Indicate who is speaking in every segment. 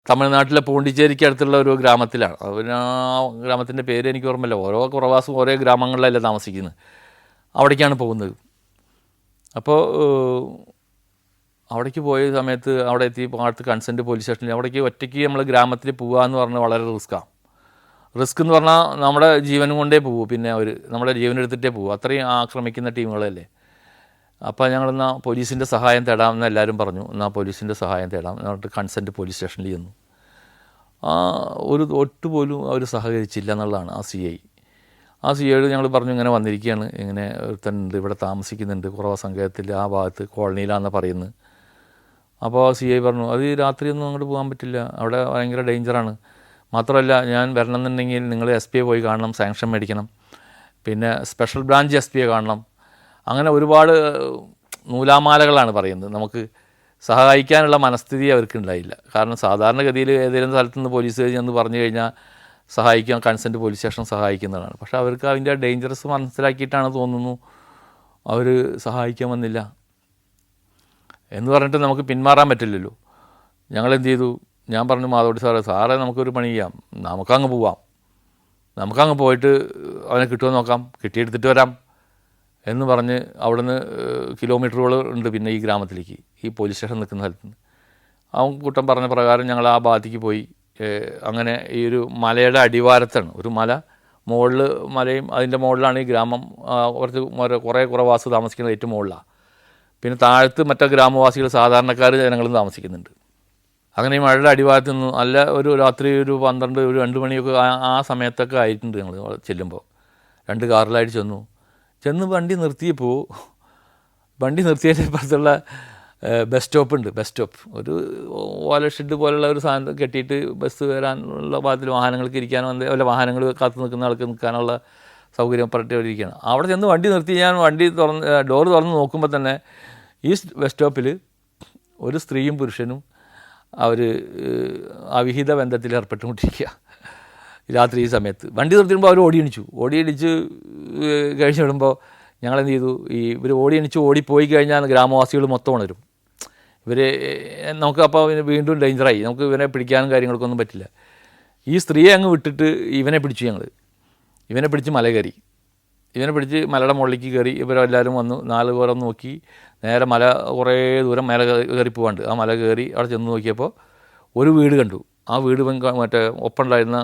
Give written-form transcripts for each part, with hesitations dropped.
Speaker 1: തമിഴ്നാട്ടിലെ പോണ്ടിച്ചേരിക്ക് അടുത്തുള്ള ഒരു ഗ്രാമത്തിലാണ്. ആ ഗ്രാമത്തിൻ്റെ പേര് എനിക്ക് ഓർമ്മയില്ല. ഓരോ പ്രവാസും ഓരോ ഗ്രാമങ്ങളിലല്ലേ താമസിക്കുന്നത്. അവിടേക്കാണ് പോകുന്നത്. അപ്പോൾ അവിടേക്ക് പോയ സമയത്ത് അവിടെ എത്തി അടുത്ത് കൺസെൻറ്റ് പോലീസ് സ്റ്റേഷനിൽ അവിടേക്ക് ഒറ്റയ്ക്ക് നമ്മൾ ഗ്രാമത്തിൽ പോകുക എന്ന് പറഞ്ഞാൽ വളരെ റിസ്ക്കാണ്. റിസ്ക് എന്ന് പറഞ്ഞാൽ നമ്മുടെ ജീവനും കൊണ്ടേ പോകും. പിന്നെ അവർ നമ്മുടെ ജീവനെടുത്തിട്ടേ പോകും. അത്രയും ആക്രമിക്കുന്ന ടീമുകളല്ലേ. അപ്പോൾ ഞങ്ങളെന്നാൽ പോലീസിൻ്റെ സഹായം തേടാമെന്ന് എല്ലാവരും പറഞ്ഞു. എന്നാൽ പോലീസിൻ്റെ സഹായം തേടാം എന്നിട്ട് കൺസെൻറ്റ് പോലീസ് സ്റ്റേഷനിൽ ചെന്നു. ഒട്ടുപോലും അവർ സഹകരിച്ചില്ല എന്നുള്ളതാണ് ആ സി ഐയോട് ഞങ്ങൾ പറഞ്ഞു ഇങ്ങനെ വന്നിരിക്കുകയാണ്, ഇങ്ങനെ ഒരുത്തനുണ്ട് ഇവിടെ താമസിക്കുന്നുണ്ട് കുറവ സങ്കേതത്തിൽ ആ ഭാഗത്ത് കോളനിയിലാണെന്ന് പറയുന്നത്. അപ്പോൾ സി ഐ പറഞ്ഞു അത് രാത്രിയൊന്നും അങ്ങോട്ട് പോകാൻ പറ്റില്ല, അവിടെ ഭയങ്കര ഡേഞ്ചറാണ്. മാത്രമല്ല ഞാൻ വരണമെന്നുണ്ടെങ്കിൽ നിങ്ങൾ എസ് പിയെ പോയി കാണണം, സാങ്ഷൻ മേടിക്കണം, പിന്നെ സ്പെഷ്യൽ ബ്രാഞ്ച് എസ് പിയെ കാണണം. അങ്ങനെ ഒരുപാട് നൂലാമാലകളാണ് പറയുന്നത്. നമുക്ക് സഹായിക്കാനുള്ള മനസ്ഥിതി അവർക്ക് ഉണ്ടായില്ല. കാരണം സാധാരണഗതിയിൽ ഏതെങ്കിലും സ്ഥലത്തുനിന്ന് പോലീസ് എന്ന് പറഞ്ഞു കഴിഞ്ഞാൽ സഹായിക്കാൻ കൺസെൻറ്റ് പോലീസ് സ്റ്റേഷൻ സഹായിക്കുന്നതാണ്. പക്ഷേ അവർക്ക് അതിൻ്റെ ഡേഞ്ചറസ് മനസ്സിലാക്കിയിട്ടാണ് തോന്നുന്നു അവർ സഹായിക്കാൻ വന്നില്ല എന്ന് പറഞ്ഞിട്ട് നമുക്ക് പിന്മാറാൻ പറ്റില്ലല്ലോ. ഞങ്ങളെന്ത് ചെയ്തു, ഞാൻ പറഞ്ഞു മാധവടി സാറേ നമുക്കൊരു പണി ചെയ്യാം, നമുക്കങ്ങ് പോവാം, നമുക്കങ്ങ് പോയിട്ട് അവനെ കിട്ടുമോ നോക്കാം, കിട്ടിയെടുത്തിട്ട് വരാം എന്ന് പറഞ്ഞ് അവിടുന്ന് കിലോമീറ്ററുകൾ ഉണ്ട് പിന്നെ ഈ ഗ്രാമത്തിലേക്ക്, ഈ പോലീസ് സ്റ്റേഷൻ നിൽക്കുന്ന സ്ഥലത്ത് നിന്ന്. അവൻ കൂട്ടം പറഞ്ഞ പ്രകാരം ഞങ്ങൾ ആ ഭാഗത്തേക്ക് പോയി. അങ്ങനെ ഈ ഒരു മലയുടെ അടിവാരത്താണ്, ഒരു മല മുകളിൽ മലയും അതിൻ്റെ മുകളിലാണ് ഈ ഗ്രാമം. കുറേ കുറവാസ് താമസിക്കുന്നത് ഏറ്റവും മുകളിലാണ്. പിന്നെ താഴത്ത് മറ്റേ ഗ്രാമവാസികൾ സാധാരണക്കാർ ജനങ്ങളും താമസിക്കുന്നുണ്ട്. അങ്ങനെ ഈ മഴയുടെ അടിവാരത്ത് നിന്ന് നല്ല ഒരു രാത്രി ഒരു 12 ഒരു 2 മണിയൊക്കെ ആ സമയത്തൊക്കെ ആയിട്ടുണ്ട്. ഞങ്ങൾ ചെല്ലുമ്പോൾ 2 കാറിലായിട്ട് ചെന്ന് വണ്ടി നിർത്തിയതിൻ്റെ അപ്പുറത്തുള്ള ബസ് സ്റ്റോപ്പ് ഒരു ഓല ഷെഡ് പോലുള്ള ഒരു സാധനം കെട്ടിയിട്ട് ബസ് വരാനുള്ള ഭാഗത്തിൽ വാഹനങ്ങൾക്ക് ഇരിക്കാനോ വല്ല വാഹനങ്ങൾ കാത്തു നിൽക്കുന്ന ആൾക്ക് നിൽക്കാനുള്ള സൗകര്യം പറഞ്ഞിരിക്കുകയാണ്. അവിടെ ചെന്ന് വണ്ടി നിർത്തി ഞാൻ ഡോറ് തുറന്ന് നോക്കുമ്പോൾ തന്നെ ഈ ബസ് സ്റ്റോപ്പിൽ ഒരു സ്ത്രീയും പുരുഷനും അവർ അവിഹിത ബന്ധത്തിൽ ഏർപ്പെട്ടുകൊണ്ടിരിക്കുക രാത്രി ഈ സമയത്ത്. വണ്ടി നിർത്തിയുമ്പോൾ അവർ ഓടിയടിച്ച് കഴിഞ്ഞ് വിടുമ്പോൾ ഞങ്ങളെന്ത് ചെയ്തു, ഇവർ ഓടിപ്പോയി കഴിഞ്ഞാൽ ഗ്രാമവാസികൾ മൊത്തം ഉണരും. നമുക്ക് അപ്പോൾ വീണ്ടും ഡേഞ്ചറായി, നമുക്ക് ഇവനെ പിടിക്കാനും കാര്യങ്ങൾക്കൊന്നും പറ്റില്ല. ഈ സ്ത്രീയെ അങ്ങ് വിട്ടിട്ട് ഇവനെ പിടിച്ച് മല കയറി, മലയുടെ മുകളിലേക്ക് കയറി. ഇവരെല്ലാവരും വന്നു 4 പേർ നോക്കി നേരെ മല കുറേ ദൂരം മല കയറി പോകാണ്ട്. ആ മല കയറി അവിടെ ചെന്ന് നോക്കിയപ്പോൾ ഒരു വീട് കണ്ടു. ആ വീട് മറ്റേ ഒപ്പമുണ്ടായിരുന്ന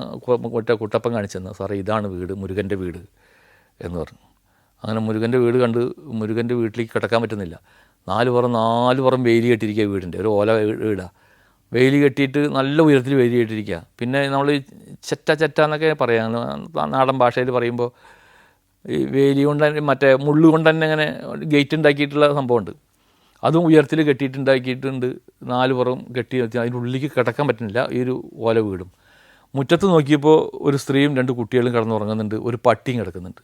Speaker 1: കുട്ടപ്പൻ കാണിച്ചെന്ന്, സാറേ ഇതാണ് വീട്, മുരുകൻ്റെ വീട് എന്ന് പറഞ്ഞു. അങ്ങനെ മുരുകൻ്റെ വീട് കണ്ട് മുരുകൻ്റെ വീട്ടിലേക്ക് കിടക്കാൻ പറ്റുന്നില്ല. 4 പുറം വേലി കെട്ടിയിരിക്കുക വീടിൻ്റെ, ഒരു ഓല വീടാണ്. വേലി കെട്ടിയിട്ട് നല്ല ഉയരത്തിൽ വേലി കെട്ടിയിരിക്കുക. പിന്നെ നമ്മൾ ചെറ്റ എന്നൊക്കെ പറയാം നാടൻ ഭാഷയിൽ പറയുമ്പോൾ, ഈ വേലി കൊണ്ട് തന്നെ മറ്റേ മുള്ളു കൊണ്ട് തന്നെ അങ്ങനെ ഗേറ്റ് ഉണ്ടാക്കിയിട്ടുള്ള സംഭവമുണ്ട്. അതും ഉയരത്തിൽ കെട്ടിയിട്ടുണ്ടാക്കിയിട്ടുണ്ട്. 4 പുറം കെട്ടി വെച്ച് അതിൻ്റെ ഉള്ളിലേക്ക് കിടക്കാൻ പറ്റുന്നില്ല. ഈ ഒരു ഓല വീടും മുറ്റത്ത് നോക്കിയപ്പോൾ ഒരു സ്ത്രീയും 2 കുട്ടികളും കിടന്നുറങ്ങുന്നുണ്ട്, ഒരു പട്ടിയും കിടക്കുന്നുണ്ട്.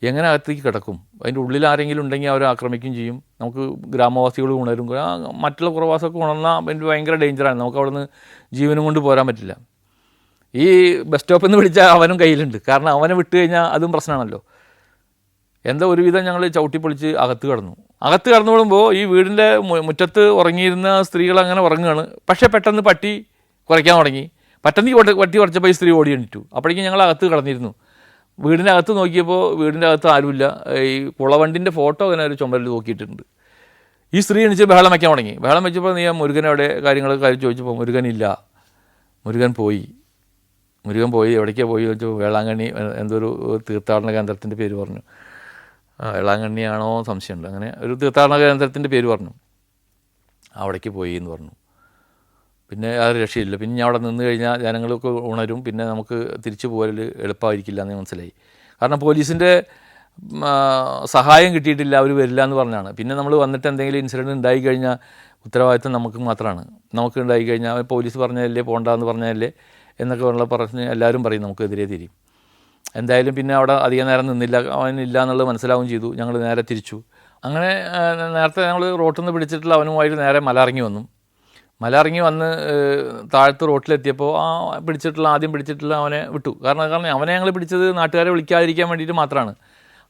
Speaker 1: എങ്ങനെ അകത്തേക്ക് കിടക്കും? അതിൻ്റെ ഉള്ളിൽ ആരെങ്കിലും ഉണ്ടെങ്കിൽ അവരെ ആക്രമിക്കുകയും ചെയ്യും. നമുക്ക് ഗ്രാമവാസികൾ ഉണരും. മറ്റുള്ള കുറവാസമൊക്കെ ഉണർന്നാൽ അതിൻ്റെ ഭയങ്കര ഡേഞ്ചറാണ്. നമുക്ക് അവിടെ നിന്ന് ജീവനും കൊണ്ട് പോരാൻ പറ്റില്ല. ഈ ബസ് സ്റ്റോപ്പിൽ നിന്ന് വിളിച്ചാൽ അവനും കയ്യിലുണ്ട്. കാരണം അവനെ വിട്ട് കഴിഞ്ഞാൽ അതും പ്രശ്നമാണല്ലോ. എന്താ ഒരുവിധം ഞങ്ങൾ ചവിട്ടിപ്പൊളിച്ച് അകത്ത് കടന്നു വിടുമ്പോൾ ഈ വീടിൻ്റെ മുറ്റത്ത് ഉറങ്ങിയിരുന്ന സ്ത്രീകൾ അങ്ങനെ ഉറങ്ങുകയാണ്. പക്ഷേ പെട്ടെന്ന് പട്ടി കുറയ്ക്കാൻ തുടങ്ങി. പട്ടി കുറച്ചപ്പോൾ ഈ സ്ത്രീ ഓടി എണീറ്റു. അപ്പോഴേക്കും ഞങ്ങൾ അകത്ത് കടന്നിരുന്നു. വീടിൻ്റെ അകത്ത് നോക്കിയപ്പോൾ വീടിൻ്റെ അകത്ത് ആരുമില്ല. ഈ കുളവണ്ടിൻ്റെ ഫോട്ടോ അങ്ങനെ ഒരു ചുമരിൽ നോക്കിയിട്ടുണ്ട്. ഈ സ്ത്രീ എണീച്ച് ബഹളം വയ്ക്കാൻ തുടങ്ങി. ബഹളം വെച്ചപ്പോൾ നീ മുരുകനവിടെ കാര്യങ്ങളൊക്കെ ചോദിച്ചപ്പോൾ മുരുകനില്ല, മുരുകൻ പോയി എവിടേക്കാണ് പോയി ചോദിച്ചപ്പോൾ വേളാങ്കണ്ണി എന്തൊരു തീർത്ഥാടന കേന്ദ്രത്തിൻ്റെ പേര് പറഞ്ഞു. വേളാങ്കണ്ണിയാണോ സംശയമുണ്ട്. അങ്ങനെ ഒരു തീർത്ഥാടന കേന്ദ്രത്തിൻ്റെ പേര് പറഞ്ഞു. അവിടേക്ക് പോയി എന്ന് പറഞ്ഞു. പിന്നെ അത് രക്ഷയില്ല. പിന്നെ ഞാൻ അവിടെ നിന്ന് കഴിഞ്ഞാൽ ജനങ്ങൾക്ക് ഉണരും. പിന്നെ നമുക്ക് തിരിച്ചു പോകൽ എളുപ്പമായിരിക്കില്ല എന്ന് മനസ്സിലായി. കാരണം പോലീസിൻ്റെ സഹായം കിട്ടിയിട്ടില്ല, അവർ വരില്ല എന്ന് പറഞ്ഞാണ്. പിന്നെ നമ്മൾ വന്നിട്ട് എന്തെങ്കിലും ഇൻസിഡൻറ്റ് ഉണ്ടായി കഴിഞ്ഞാൽ ഉത്തരവാദിത്വം നമുക്ക് മാത്രമാണ്. നമുക്ക് ഉണ്ടായി കഴിഞ്ഞാൽ പോലീസ് പറഞ്ഞതല്ലേ പോകണ്ടെന്ന് പറഞ്ഞതല്ലേ എന്നൊക്കെ പറഞ്ഞ് എല്ലാവരും പറയും നമുക്കെതിരെ തിരിയും. എന്തായാലും പിന്നെ അവിടെ അധികം നേരം നിന്നില്ല, അവനില്ല എന്നുള്ളത് മനസ്സിലാവുകയും ചെയ്തു. ഞങ്ങൾ നേരെ തിരിച്ചു. അങ്ങനെ നേരത്തെ ഞങ്ങൾ റോട്ടിൽ നിന്ന് പിടിച്ചിട്ടുള്ള അവനുമായിട്ട് നേരെ മല ഇറങ്ങി വന്ന് താഴത്ത് റോട്ടിലെത്തിയപ്പോൾ ആദ്യം പിടിച്ചിട്ടുള്ള അവനെ വിട്ടു. കാരണം അവനെ ഞങ്ങൾ പിടിച്ചത് നാട്ടുകാരെ വിളിക്കാതിരിക്കാൻ വേണ്ടിയിട്ട് മാത്രമാണ്.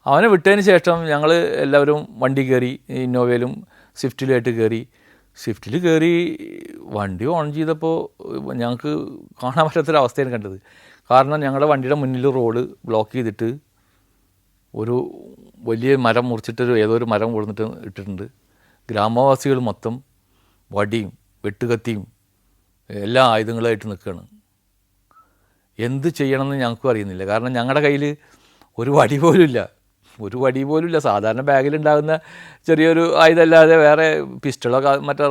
Speaker 1: അവനെ വിട്ടതിന് ശേഷം ഞങ്ങൾ എല്ലാവരും വണ്ടി കയറി, ഇന്നോവയിലും സ്വിഫ്റ്റിലുമായിട്ട് കയറി സ്വിഫ്റ്റിൽ കയറി വണ്ടി ഓൺ ചെയ്തപ്പോൾ ഞങ്ങൾക്ക് കാണാൻ പറ്റാത്തൊരവസ്ഥയാണ് കണ്ടത്. കാരണം ഞങ്ങളുടെ വണ്ടിയുടെ മുന്നിൽ റോഡ് ബ്ലോക്ക് ചെയ്തിട്ട് ഒരു വലിയ മരം മുറിച്ചിട്ടൊരു ഏതോ ഒരു മരം കൊടുത്തിട്ട് ഇട്ടിട്ടുണ്ട്. ഗ്രാമവാസികൾ മൊത്തം വടിയും വെട്ടുകത്തിയും എല്ലാ ആയുധങ്ങളായിട്ട് നിൽക്കുകയാണ്. എന്ത് ചെയ്യണമെന്ന് ഞങ്ങൾക്കും അറിയുന്നില്ല. കാരണം ഞങ്ങളുടെ കയ്യിൽ ഒരു വടി പോലും ഇല്ല. സാധാരണ ബാഗിലുണ്ടാകുന്ന ചെറിയൊരു ആയുധമല്ലാതെ വേറെ പിസ്റ്റളോ മറ്റേ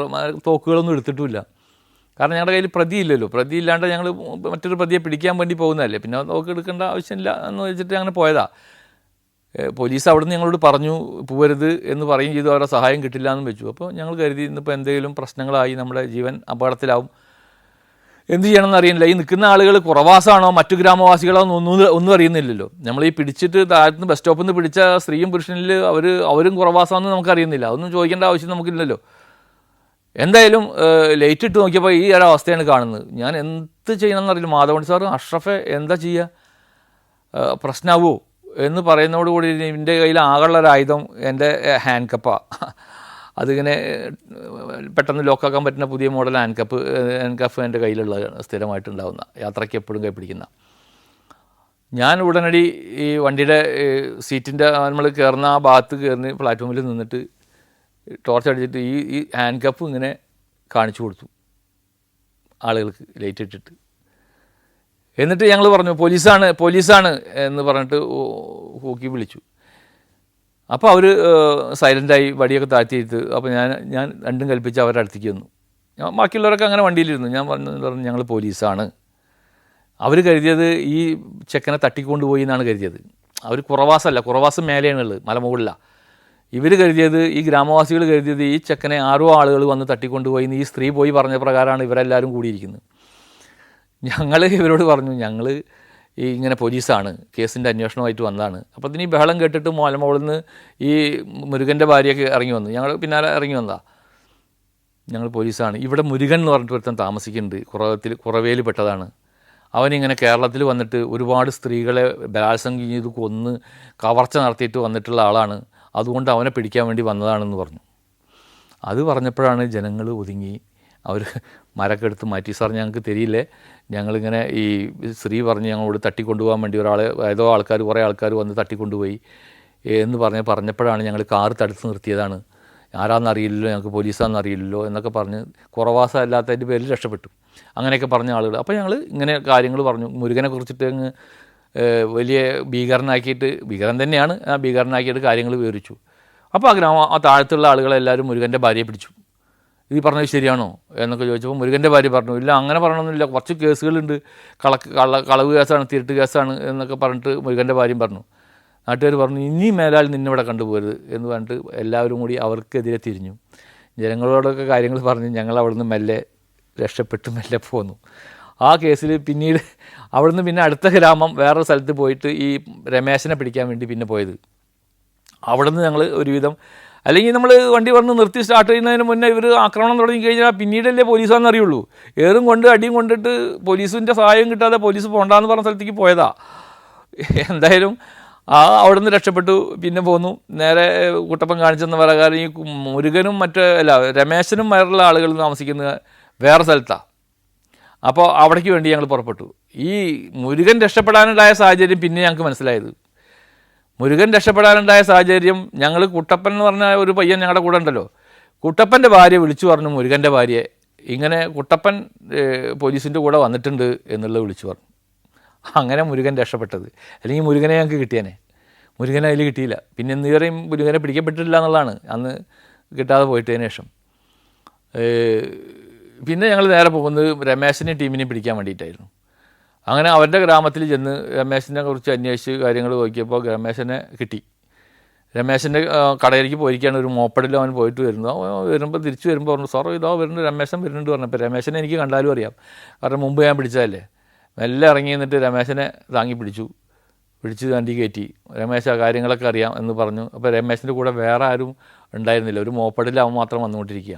Speaker 1: തോക്കുകളൊന്നും എടുത്തിട്ടുമില്ല. കാരണം ഞങ്ങളുടെ കയ്യിൽ പ്രതിയില്ലല്ലോ. പ്രതിയില്ലാണ്ട് ഞങ്ങൾ മറ്റൊരു പ്രതിയെ പിടിക്കാൻ വേണ്ടി പോകുന്നതല്ലേ, പിന്നെ തോക്ക് എടുക്കേണ്ട ആവശ്യമില്ല എന്ന് വെച്ചിട്ട് അങ്ങനെ പോയതാണ്. പോലീസ് അവിടെ നിന്ന് ഞങ്ങളോട് പറഞ്ഞു പോകരുത് എന്ന് പറയുകയും ചെയ്തു. അവരുടെ സഹായം കിട്ടില്ല എന്നും വെച്ചു. അപ്പോൾ ഞങ്ങൾ കരുതി ഇന്നിപ്പോൾ എന്തെങ്കിലും പ്രശ്നങ്ങളായി നമ്മുടെ ജീവൻ അപകടത്തിലാവും, എന്ത് ചെയ്യണമെന്ന് അറിയില്ല. ഈ നിൽക്കുന്ന ആളുകൾ കുറവാസാണോ മറ്റു ഗ്രാമവാസികളോ ഒന്നും അറിയുന്നില്ലല്ലോ. നമ്മൾ ഈ പിടിച്ചിട്ട് താഴത്തുനിന്ന് ബസ് സ്റ്റോപ്പിൽ നിന്ന് പിടിച്ച സ്ത്രീയും പുരുഷനിൽ അവരും കുറവാസാണെന്ന് നമുക്കറിയുന്നില്ല. അതൊന്നും ചോദിക്കേണ്ട ആവശ്യം നമുക്കില്ലല്ലോ. എന്തായാലും ലേറ്റ് ഇട്ട് നോക്കിയപ്പോൾ ഈ ഒരു അവസ്ഥയാണ് കാണുന്നത്. ഞാൻ എന്ത് ചെയ്യണമെന്ന് അറിയില്ല. മാധവൻ സാറ് അഷ്റഫെ എന്താ ചെയ്യുക, പ്രശ്നമാവുമോ എന്ന് പറയുന്നതോടുകൂടി എൻ്റെ കയ്യിൽ ആകെയുള്ളൊരായുധം എൻ്റെ ഹാൻഡ് കപ്പാണ്. അതിങ്ങനെ പെട്ടെന്ന് ലോക്കാക്കാൻ പറ്റുന്ന പുതിയ മോഡൽ ഹാൻഡ് കഫ് എൻ്റെ കയ്യിലുള്ള സ്ഥിരമായിട്ടുണ്ടാവുന്ന, യാത്രയ്ക്ക് എപ്പോഴും കൈ പിടിക്കുന്ന. ഞാൻ ഉടനടി ഈ വണ്ടിയുടെ സീറ്റിൻ്റെ നമ്മൾ കയറുന്ന ആ ഭാഗത്ത് കയറി പ്ലാറ്റ്ഫോമിൽ നിന്നിട്ട് ടോർച്ച് അടിച്ചിട്ട് ഈ ഹാൻഡ് കഫ് ഇങ്ങനെ കാണിച്ചു കൊടുത്തു ആളുകൾക്ക് ലൈറ്റ് ഇട്ടിട്ട്. എന്നിട്ട് ഞങ്ങൾ പറഞ്ഞു പോലീസാണ് എന്ന് പറഞ്ഞിട്ട് ഹൂക്കി വിളിച്ചു. അപ്പോൾ അവർ സൈലൻ്റായി വടിയൊക്കെ താഴ്ത്തിയിട്ട്. അപ്പോൾ ഞാൻ രണ്ടും കൽപ്പിച്ച് അവരുടെ അടുത്തേക്ക് വന്നു. ബാക്കിയുള്ളവരൊക്കെ അങ്ങനെ വണ്ടിയിലിരുന്നു. ഞാൻ പറഞ്ഞു ഞങ്ങൾ പോലീസാണ്. അവർ കരുതിയത് ഈ ചെക്കനെ തട്ടിക്കൊണ്ടുപോയി എന്നാണ് കരുതിയത്. അവർ കുറവാസം മേലെയാണുള്ളത്, മലമുകളിലാണ്. ഇവർ കരുതിയത്, ഈ ഗ്രാമവാസികൾ കരുതിയത് ഈ ചെക്കനെ ആരോ ആളുകൾ വന്ന് തട്ടിക്കൊണ്ടുപോയി എന്ന് ഈ സ്ത്രീ പോയി പറഞ്ഞ പ്രകാരമാണ് ഇവരെല്ലാവരും കൂടിയിരിക്കുന്നത്. ഞങ്ങൾ ഇവരോട് പറഞ്ഞു ഞങ്ങൾ ഈ ഇങ്ങനെ പോലീസാണ്, കേസിൻ്റെ അന്വേഷണമായിട്ട് വന്നതാണ്. അപ്പോൾ ഇതിന് ഈ ബഹളം കേട്ടിട്ട് മലമുകളിൽ നിന്ന് ഈ മുരുകൻ്റെ ഭാര്യയൊക്കെ ഇറങ്ങി വന്നു. ഞങ്ങൾ പിന്നാലെ ഇറങ്ങി വന്നതാണ്. ഞങ്ങൾ പോലീസാണ്, ഇവിടെ മുരുകൻ എന്ന് പറഞ്ഞിട്ട് ഒരുത്തൻ താമസിക്കുന്നുണ്ട്, കുറവേല് പെട്ടതാണ്. അവനിങ്ങനെ കേരളത്തിൽ വന്നിട്ട് ഒരുപാട് സ്ത്രീകളെ ബലാത്സംഗം ചെയ്ത് കൊന്ന് കവർച്ച നടത്തിയിട്ട് വന്നിട്ടുള്ള ആളാണ്, അതുകൊണ്ട് അവനെ പിടിക്കാൻ വേണ്ടി വന്നതാണെന്ന് പറഞ്ഞു. അത് പറഞ്ഞപ്പോഴാണ് ജനങ്ങൾ ഒതുങ്ങി. അവർ മരമൊക്കെ എടുത്ത് മാറ്റി. സാർ ഞങ്ങൾക്ക് തരിയില്ലേ, ഞങ്ങളിങ്ങനെ ഈ സ്ത്രീ പറഞ്ഞ് ഞങ്ങളോട് തട്ടിക്കൊണ്ടുപോകാൻ വേണ്ടി കുറേ ആൾക്കാർ വന്ന് തട്ടിക്കൊണ്ടുപോയി എന്ന് പറഞ്ഞപ്പോഴാണ് ഞങ്ങൾ കാറ് തടുത്ത് നിർത്തിയതാണ്, ആരാന്നറിയില്ലല്ലോ, ഞങ്ങൾക്ക് പോലീസാണെന്ന് അറിയില്ലല്ലോ എന്നൊക്കെ പറഞ്ഞ് കുറവാസമല്ലാത്തതിൻ്റെ പേരിൽ രക്ഷപ്പെട്ടു. അങ്ങനെയൊക്കെ പറഞ്ഞ ആളുകൾ. അപ്പോൾ ഞങ്ങൾ ഇങ്ങനെ കാര്യങ്ങൾ പറഞ്ഞു. മുരുകനെ കുറിച്ചിട്ട് അങ്ങ് വലിയ ഭീകരൻ തന്നെയാണ്, ആ ഭീകരനാക്കിയിട്ട് കാര്യങ്ങൾ വിവരിച്ചു. അപ്പോൾ ആ താഴത്തുള്ള ആളുകളെല്ലാവരും മുരുകൻ്റെ ഭാര്യയെ പിടിച്ചു. ഇത് പറഞ്ഞത് ശരിയാണോ എന്നൊക്കെ ചോദിച്ചപ്പോൾ മുരുകൻ്റെ ഭാര്യ പറഞ്ഞു, ഇല്ല അങ്ങനെ പറയണമെന്നില്ല, കുറച്ച് കേസുകളുണ്ട്, കളവ് കേസാണ്, തിരുട്ട് കേസാണ് എന്നൊക്കെ പറഞ്ഞിട്ട് മുരുകൻ്റെ ഭാര്യയും പറഞ്ഞു. നാട്ടുകാർ പറഞ്ഞു ഇനി മേലാൽ നിന്നിവിടെ കണ്ടുപോകരുത് എന്ന് പറഞ്ഞിട്ട് എല്ലാവരും കൂടി അവർക്കെതിരെ തിരിഞ്ഞു. ജനങ്ങളോടൊക്കെ കാര്യങ്ങൾ പറഞ്ഞ് ഞങ്ങൾ അവിടുന്ന് മെല്ലെ രക്ഷപ്പെട്ട് മെല്ലെ പോന്നു. ആ കേസിൽ പിന്നീട് അവിടുന്ന് പിന്നെ അടുത്ത ഗ്രാമം വേറൊരു സ്ഥലത്ത് പോയിട്ട് ഈ രമേശനെ പിടിക്കാൻ വേണ്ടി പിന്നെ പോയത്. അവിടുന്ന് ഞങ്ങൾ ഒരുവിധം, അല്ലെങ്കിൽ നമ്മൾ വണ്ടി വന്ന് നിർത്തി സ്റ്റാർട്ട് ചെയ്യുന്നതിന് മുന്നേ ഇവർ ആക്രമണം തുടങ്ങി കഴിഞ്ഞാൽ പിന്നീടല്ലേ പോലീസാണെന്ന് അറിയുള്ളൂ. ഏറും കൊണ്ട് അടിയും കൊണ്ടിട്ട് പോലീസിൻ്റെ സഹായം കിട്ടാതെ പോലീസ് പോകണ്ടെന്ന് പറഞ്ഞ സ്ഥലത്തേക്ക് പോയതാ. എന്തായാലും അവിടുന്ന് രക്ഷപ്പെട്ടു. പിന്നെ പോന്നു. നേരെ കുട്ടപ്പൻ കാണിച്ചെന്ന് പ്രകാരം ഈ മുരുകനും രമേശനും വേറുള്ള ആളുകൾ താമസിക്കുന്നത് വേറെ സ്ഥലത്താണ്. അപ്പോൾ അവിടേക്ക് വേണ്ടി ഞങ്ങൾ പുറപ്പെട്ടു. ഈ മുരുകൻ രക്ഷപ്പെടാനുണ്ടായ സാഹചര്യം പിന്നെ ഞങ്ങൾക്ക് മനസ്സിലായത്. മുരുകൻ രക്ഷപ്പെടാനുണ്ടായ സാഹചര്യം, ഞങ്ങൾ കുട്ടപ്പൻ എന്ന് പറഞ്ഞ ഒരു പയ്യൻ ഞങ്ങളുടെ കൂടെ ഉണ്ടല്ലോ, കുട്ടപ്പൻ്റെ ഭാര്യ വിളിച്ചു പറഞ്ഞു മുരുകൻ്റെ ഭാര്യയെ, ഇങ്ങനെ കുട്ടപ്പൻ പോലീസിൻ്റെ കൂടെ വന്നിട്ടുണ്ട് എന്നുള്ളത് വിളിച്ചു പറഞ്ഞു. അങ്ങനെ മുരുകൻ രക്ഷപ്പെട്ടത്. അല്ലെങ്കിൽ മുരുകനെ ഞങ്ങൾക്ക് കിട്ടിയേനെ. മുരുകനെ അതിൽ കിട്ടിയില്ല. പിന്നെ ഇന്നുവരെയും മുരുകനെ പിടിക്കപ്പെട്ടിട്ടില്ല എന്നുള്ളതാണ് അന്ന് കിട്ടാതെ പോയിട്ടതിന് ശേഷം. പിന്നെ ഞങ്ങൾ നേരെ പോകുന്നത് രമേശനെയും ടീമിനെയും പിടിക്കാൻ വേണ്ടിയിട്ടായിരുന്നു. അങ്ങനെ അവരുടെ ഗ്രാമത്തിൽ ചെന്ന് രമേശനെ കുറിച്ച് അന്വേഷിച്ച് കാര്യങ്ങൾ നോക്കിയപ്പോൾ രമേശനെ കിട്ടി. രമേശൻ്റെ കടയിലേക്ക് പോയിരിക്കുകയാണ്. ഒരു മോപ്പടിൽ അവൻ പോയിട്ട് വരുന്നു. തിരിച്ച് വരുമ്പോൾ പറഞ്ഞു, സാറോ ഇതോ വരുന്നുണ്ട്, രമേശൻ വരുന്നുണ്ട് പറഞ്ഞപ്പോൾ രമേശനെ എനിക്ക് കണ്ടാലും അറിയാം, കാരണം മുമ്പ് ഞാൻ പിടിച്ചതല്ലേ. മെല്ലെ ഇറങ്ങി നിന്നിട്ട് രമേശനെ താങ്ങി പിടിച്ച് വണ്ടി കയറ്റി. രമേശ കാര്യങ്ങളൊക്കെ അറിയാം എന്ന് പറഞ്ഞു. അപ്പോൾ രമേശൻ്റെ കൂടെ വേറെ ആരും ഉണ്ടായിരുന്നില്ല, ഒരു മോപ്പടിൽ അവൻ മാത്രം വന്നുകൊണ്ടിരിക്കുക.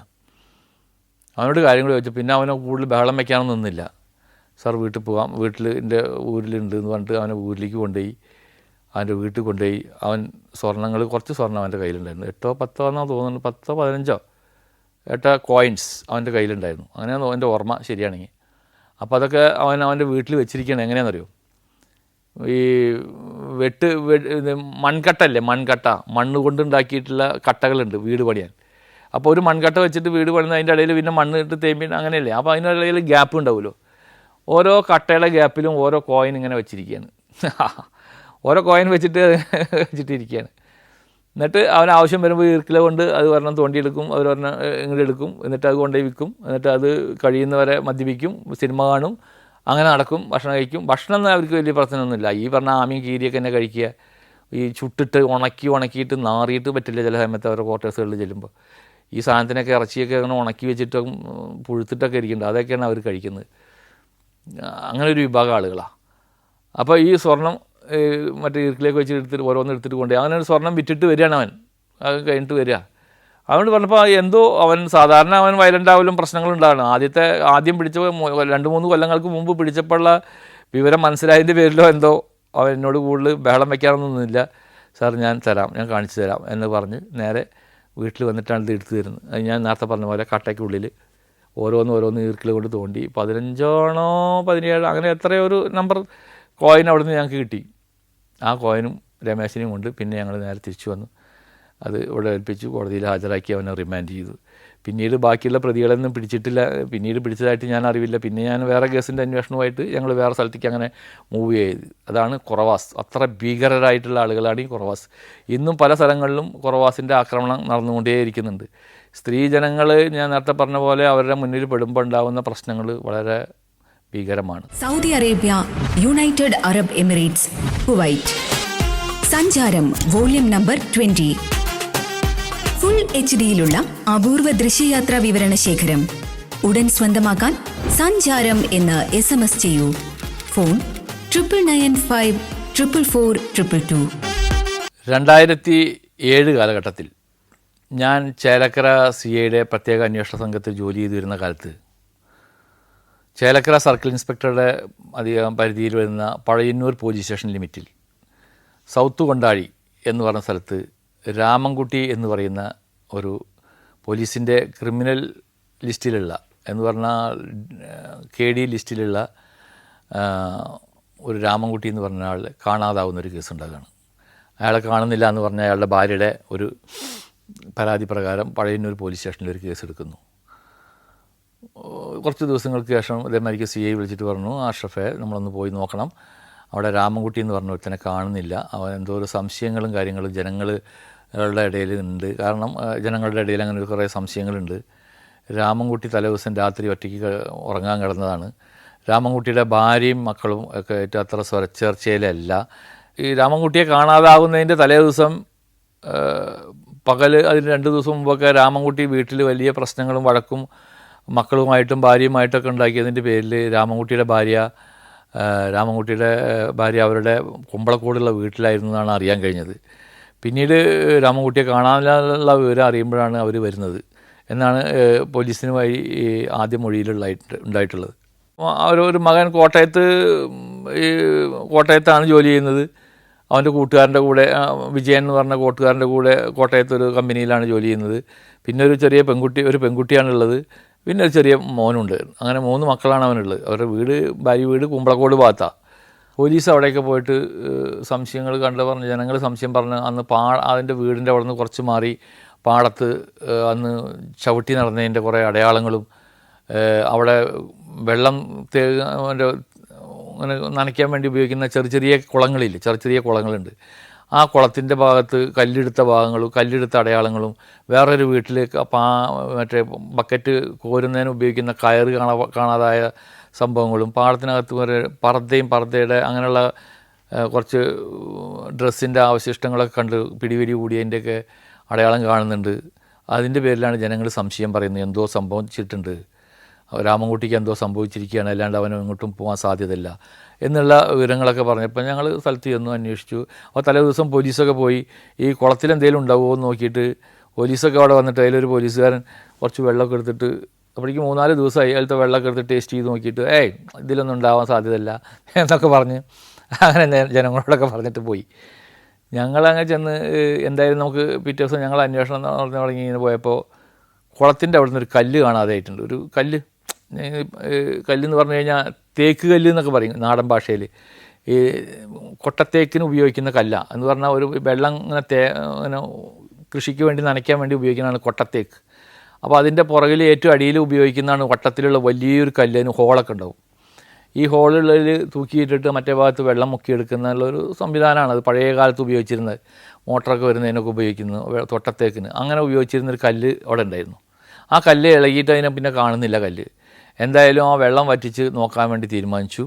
Speaker 1: അവനോട് കാര്യങ്ങൾ ചോദിച്ചു. പിന്നെ അവനെ കൂടുതൽ ബഹളം വയ്ക്കാനൊന്നും നിന്നില്ല. സാർ വീട്ടിൽ പോകാം, എൻ്റെ ഊരിലുണ്ട് എന്ന് പറഞ്ഞിട്ട് അവനെ ഊരിലേക്ക് കൊണ്ടുപോയി. അവൻ്റെ വീട്ടിൽ കൊണ്ടുപോയി. അവൻ കുറച്ച് സ്വർണ്ണം അവൻ്റെ കയ്യിലുണ്ടായിരുന്നു. 8-10 എന്നാണ് തോന്നുന്നു, 10-15 കോയിൻസ് അവൻ്റെ കയ്യിലുണ്ടായിരുന്നു. അങ്ങനെ എൻ്റെ ഓർമ്മ ശരിയാണെങ്കിൽ. അപ്പോൾ അതൊക്കെ അവൻ്റെ വീട്ടിൽ വെച്ചിരിക്കുകയാണ്. എങ്ങനെയാണെന്നറിയോ, ഈ മൺകട്ടല്ലേ, മണ്ണ് കൊണ്ടുണ്ടാക്കിയിട്ടുള്ള കട്ടകളുണ്ട് വീട് പണിയാൻ. അപ്പോൾ ഒരു മൺകട്ട വെച്ചിട്ട് വീട് പണിയുന്ന അതിൻ്റെ ഇടയിൽ പിന്നെ മണ്ണ് ഇട്ട് തേമ്പി അങ്ങനെയല്ലേ. അപ്പോൾ അതിനിടയിൽ ഗ്യാപ്പ് ഉണ്ടാവുമല്ലോ. ഓരോ കട്ടയുടെ ഗ്യാപ്പിലും ഓരോ കോയിൻ ഇങ്ങനെ വെച്ചിരിക്കുകയാണ്. ഓരോ കോയിൻ വെച്ചിട്ടിരിക്കുകയാണ്. എന്നിട്ട് അവൻ ആവശ്യം വരുമ്പോൾ ഈർക്കില കൊണ്ട് അത് ഒരെണ്ണം തോണ്ടിയെടുക്കും, അവർ ഒരെണ്ണം ഇങ്ങോട്ട് എടുക്കും, എന്നിട്ട് അത് കൊണ്ടുപോയി വിൽക്കും. എന്നിട്ട് അത് കഴിയുന്നവരെ മദ്യപിക്കും, സിനിമ കാണും, അങ്ങനെ നടക്കും, ഭക്ഷണം കഴിക്കും. ഭക്ഷണം ഒന്നും അവർക്ക് വലിയ പ്രശ്നമൊന്നുമില്ല. ഈ പറഞ്ഞ ആമയും കീരിയൊക്കെ തന്നെ കഴിക്കുക. ഈ ചുട്ടിട്ട് ഉണക്കിയിട്ട് നാറിയിട്ട് പറ്റില്ല ചില സമയത്ത് അവരുടെ ക്വാർട്ടേഴ്സുകളിൽ ചെല്ലുമ്പോൾ. ഈ സാധനത്തിനൊക്കെ ഇറച്ചിയൊക്കെ അങ്ങനെ ഉണക്കി വെച്ചിട്ടും പുഴുത്തിട്ടൊക്കെ ഇരിക്കുന്നുണ്ട്. അതൊക്കെയാണ് അവർ കഴിക്കുന്നത്. അങ്ങനെ ഒരു വിഭാഗം ആളുകളാണ്. അപ്പോൾ ഈ സ്വർണം മറ്റേ ഈർക്കിലേക്ക് വെച്ച് എടുത്തിട്ട് ഓരോന്ന് എടുത്തിട്ട് കൊണ്ടുപോയി അങ്ങനെ ഒരു സ്വർണം വിറ്റിട്ട് വരികയാണ് അവൻ. അത് കഴിഞ്ഞിട്ട് വരിക. അതുകൊണ്ട് പറഞ്ഞപ്പോൾ എന്തോ അവൻ സാധാരണ അവൻ വയലൻ്റ് ആവലും പ്രശ്നങ്ങളുണ്ടാകണം. ആദ്യം പിടിച്ച 2-3 കൊല്ലങ്ങൾക്ക് മുമ്പ് പിടിച്ചപ്പോഴുള്ള വിവരം മനസ്സിലായതിൻ്റെ പേരിലോ എന്തോ അവൻ എന്നോട് കൂടുതൽ ബഹളം വയ്ക്കാനൊന്നുമില്ല. സാർ ഞാൻ കാണിച്ചു തരാം എന്ന് പറഞ്ഞ് നേരെ വീട്ടിൽ വന്നിട്ടാണ് ഇത് എടുത്തു തരുന്നത്. അത് ഞാൻ നേരത്തെ പറഞ്ഞ പോലെ കട്ടയ്ക്കുള്ളിൽ ഓരോന്ന് ഈർക്കിൽ കൊണ്ട് തോണ്ടി 15 അങ്ങനെ എത്രയോ ഒരു നമ്പർ കോയിൻ അവിടെ നിന്ന് ഞങ്ങൾക്ക് കിട്ടി. ആ കോയിനും രമേശിനെയും കൊണ്ട് പിന്നെ ഞങ്ങൾ നേരെ തിരിച്ചു വന്നു. അത് ഇവിടെ ഏൽപ്പിച്ചു, കോടതിയിൽ ഹാജരാക്കി അവനെ റിമാൻഡ് ചെയ്തു. പിന്നീട് ബാക്കിയുള്ള പ്രതികളൊന്നും പിടിച്ചിട്ടില്ല. പിന്നീട് പിടിച്ചതായിട്ട് ഞാൻ അറിവില്ല. പിന്നെ ഞാൻ വേറെ കേസിൻ്റെ അന്വേഷണവുമായിട്ട് ഞങ്ങൾ വേറെ സ്ഥലത്തേക്ക് അങ്ങനെ മൂവ് ചെയ്ത്. അതാണ് കുറവാസ്. അത്ര ഭീകരരായിട്ടുള്ള ആളുകളാണ് ഈ കുറവാസ്. ഇന്നും പല സ്ഥലങ്ങളിലും കുറവാസിൻ്റെ ആക്രമണം നടന്നുകൊണ്ടേയിരിക്കുന്നുണ്ട്. സ്ത്രീജനങ്ങൾ ഞാൻ നേരത്തെ പറഞ്ഞ പോലെ അവരുടെ മുന്നിൽ പെടുമ്പോൾ ഉണ്ടാകുന്ന പ്രശ്നങ്ങൾ വളരെ ഭീകരമാണ്.
Speaker 2: Saudi Arabia, united Arab Emirates, Kuwait. Sancharam volume number 20. Full HD-യിലുള്ള അപൂർവ ദൃശ്യയാത്രാ വിവരണ ശേഖരം ഉടൻ സ്വന്തമാക്കാൻ സഞ്ചാരം എന്ന് SMS ചെയ്യൂ. ഫോൺ 9995444222.
Speaker 1: 2007 കാലഘട്ടത്തിൽ ഞാൻ ചേലക്കര CIയുടെ പ്രത്യേക അന്വേഷണ സംഘത്തിൽ ജോലി ചെയ്തു വരുന്ന കാലത്ത് ചേലക്കര സർക്കിൾ ഇൻസ്പെക്ടറുടെ അധികം പരിധിയിൽ വരുന്ന പഴയന്നൂർ പോലീസ് സ്റ്റേഷൻ ലിമിറ്റിൽ സൗത്ത് കൊണ്ടാഴി എന്ന് പറഞ്ഞ സ്ഥലത്ത് രാമൻകുട്ടി എന്ന് പറയുന്ന ഒരു പോലീസിൻ്റെ ക്രിമിനൽ ലിസ്റ്റിലുള്ള എന്ന് പറഞ്ഞാൽ KD ലിസ്റ്റിലുള്ള ഒരു രാമൻകുട്ടി എന്ന് പറഞ്ഞ ആൾ കാണാതാവുന്നൊരു കേസ് ഉണ്ടാകുകയാണ്. അയാളെ കാണുന്നില്ല എന്ന് പറഞ്ഞ അയാളുടെ ഭാര്യയുടെ ഒരു പരാതി പ്രകാരം പഴയന്നൂർ പോലീസ് സ്റ്റേഷനിൽ ഒരു കേസ് എടുക്കുന്നു. കുറച്ച് ദിവസങ്ങൾക്ക് ശേഷം ഇതേമാതിരിക്ക് CI വിളിച്ചിട്ട് പറഞ്ഞു, അഷ്റഫെ നമ്മളൊന്ന് പോയി നോക്കണം, അവിടെ രാമൻകുട്ടി എന്ന് പറഞ്ഞ ഒരുത്തനെ കാണുന്നില്ല, അവൻ എന്തോ ഒരു സംശയങ്ങളും കാര്യങ്ങളും ജനങ്ങളുടെ ഇടയിൽ ഉണ്ട്. കാരണം ജനങ്ങളുടെ ഇടയിൽ അങ്ങനെ കുറേ സംശയങ്ങളുണ്ട്. രാമൻകുട്ടി തലേദിവസം രാത്രി ഒറ്റയ്ക്ക് ഉറങ്ങാൻ കിടന്നതാണ്. രാമൻകുട്ടിയുടെ ഭാര്യയും മക്കളും ഒക്കെ ആയിട്ട് അത്ര സ്വരച്ചേർച്ചയിലല്ല. ഈ രാമൻകുട്ടിയെ കാണാതാകുന്നതിൻ്റെ തലേദിവസം പകൽ അതിന് 2 ദിവസം മുമ്പൊക്കെ രാമൻകുട്ടി വീട്ടിൽ വലിയ പ്രശ്നങ്ങളും വഴക്കും മക്കളുമായിട്ടും ഭാര്യയുമായിട്ടൊക്കെ ഉണ്ടാക്കിയതിൻ്റെ പേരിൽ രാമൻകുട്ടിയുടെ ഭാര്യ അവരുടെ കുമ്പളക്കോടുള്ള വീട്ടിലായിരുന്നു എന്നാണ് അറിയാൻ കഴിഞ്ഞത്. പിന്നീട് രാമൻകുട്ടിയെ കാണാനുള്ള വിവരം അറിയുമ്പോഴാണ് അവർ വരുന്നത് എന്നാണ് പോലീസിനുമായി ആദ്യ ഉണ്ടായിട്ടുള്ളത്. അവരൊരു മകൻ കോട്ടയത്താണ് ജോലി ചെയ്യുന്നത്. അവൻ്റെ കൂട്ടുകാരൻ്റെ കൂടെ, വിജയൻ എന്ന് പറഞ്ഞ കൂട്ടുകാരൻ്റെ കൂടെ കോട്ടയത്തൊരു കമ്പനിയിലാണ് ജോലി ചെയ്യുന്നത്. പിന്നെ ഒരു ചെറിയ പെൺകുട്ടിയാണുള്ളത്. പിന്നെ ഒരു ചെറിയ മോനുണ്ട്. അങ്ങനെ 3 മക്കളാണ് അവനുള്ളത്. അവരുടെ ഭാര്യ വീട് കുമ്പളക്കോട് ഭാഗത്താണ്. പോലീസ് അവിടെയൊക്കെ പോയിട്ട് സംശയങ്ങൾ പറഞ്ഞ് ജനങ്ങൾ സംശയം പറഞ്ഞ് അന്ന് അതിൻ്റെ വീടിൻ്റെ അവിടെ നിന്ന് കുറച്ച് മാറി പാടത്ത് അന്ന് ചവിട്ടി നടന്നതിൻ്റെ കുറേ അടയാളങ്ങളും അവിടെ വെള്ളം അങ്ങനെ നനയ്ക്കാൻ വേണ്ടി ഉപയോഗിക്കുന്ന ചെറിയ കുളങ്ങളുണ്ട്. ആ കുളത്തിൻ്റെ ഭാഗത്ത് കല്ലെടുത്ത അടയാളങ്ങളും വേറൊരു വീട്ടിൽ മറ്റേ ബക്കറ്റ് കോരുന്നതിന് ഉപയോഗിക്കുന്ന കയറ് കാണാതായ സംഭവങ്ങളും പാടത്തിനകത്ത് വരെ പർദ്ദയുടെ അങ്ങനെയുള്ള കുറച്ച് ഡ്രസ്സിൻ്റെ അവശിഷ്ടങ്ങളൊക്കെ കണ്ട് പിടിപിടി കൂടിയതിൻ്റെയൊക്കെ അടയാളം കാണുന്നുണ്ട്. അതിൻ്റെ പേരിലാണ് ജനങ്ങൾ സംശയം പറയുന്നത്, എന്തോ സംഭവിച്ചിട്ടുണ്ട്, രാമൻകുട്ടിക്ക് എന്തോ സംഭവിച്ചിരിക്കുകയാണ്, അല്ലാണ്ട് അവനും ഇങ്ങോട്ടും പോകാൻ സാധ്യതയില്ല എന്നുള്ള വിവരങ്ങളൊക്കെ പറഞ്ഞപ്പോൾ ഞങ്ങൾ സ്ഥലത്ത് ചെന്നു അന്വേഷിച്ചു. അപ്പോൾ തലേ ദിവസം പോലീസൊക്കെ പോയി ഈ കുളത്തിൽ എന്തെങ്കിലും ഉണ്ടാവുമോ എന്ന് നോക്കിയിട്ട് പോലീസൊക്കെ അവിടെ വന്നിട്ട് അതിലൊരു പോലീസുകാരൻ കുറച്ച് വെള്ളമൊക്കെ എടുത്തിട്ട്, അപ്പോഴേക്കും 3-4 ദിവസമായി അതിലത്തെ വെള്ളമൊക്കെ എടുത്ത് ടേസ്റ്റ് ചെയ്ത് നോക്കിയിട്ട് ഇതിലൊന്നും ഉണ്ടാവാൻ സാധ്യതയില്ല എന്നൊക്കെ പറഞ്ഞ് അങ്ങനെ ജനങ്ങളോടൊക്കെ പറഞ്ഞിട്ട് പോയി. ഞങ്ങളങ്ങനെ ചെന്ന് എന്തായാലും നമുക്ക് പിറ്റേ ദിവസം ഞങ്ങൾ അന്വേഷണം നടന്നു തുടങ്ങി ഇങ്ങനെ പോയപ്പോൾ കുളത്തിൻ്റെ അവിടെ നിന്ന് ഒരു കല്ല് കാണാതെയായിട്ടുണ്ട്. ഒരു കല്ല്, കല്ലെന്ന് പറഞ്ഞു കഴിഞ്ഞാൽ തേക്ക് കല്ല് എന്നൊക്കെ പറയും നാടൻ ഭാഷയിൽ. ഈ കൊട്ടത്തേക്കിന് ഉപയോഗിക്കുന്ന കല്ല എന്ന് പറഞ്ഞാൽ ഒരു വെള്ളം ഇങ്ങനെ കൃഷിക്ക് വേണ്ടി നനയ്ക്കാൻ വേണ്ടി ഉപയോഗിക്കുന്നതാണ് കൊട്ടത്തേക്ക്. അപ്പോൾ അതിൻ്റെ പുറകിൽ ഏറ്റവും അടിയിൽ ഉപയോഗിക്കുന്നതാണ് വട്ടത്തിലുള്ള വലിയൊരു കല്ലിന് ഹോളൊക്കെ ഉണ്ടാവും. ഈ ഹോളുകളിൽ തൂക്കിയിട്ടിട്ട് മറ്റേ ഭാഗത്ത് വെള്ളം മുക്കിയെടുക്കുന്നുള്ളൊരു സംവിധാനമാണ്. അത് പഴയ കാലത്ത് ഉപയോഗിച്ചിരുന്നത്, മോട്ടറൊക്കെ വരുന്നതിനൊക്കെ ഉപയോഗിക്കുന്നത് തൊട്ടത്തേക്കിന്. അങ്ങനെ ഉപയോഗിച്ചിരുന്നൊരു കല്ല് അവിടെ ഉണ്ടായിരുന്നു. ആ കല്ല് ഇളകിയിട്ട് അതിനെ പിന്നെ കാണുന്നില്ല കല്ല്. എന്തായാലും ആ വെള്ളം വറ്റിച്ച് നോക്കാൻ വേണ്ടി തീരുമാനിച്ചു.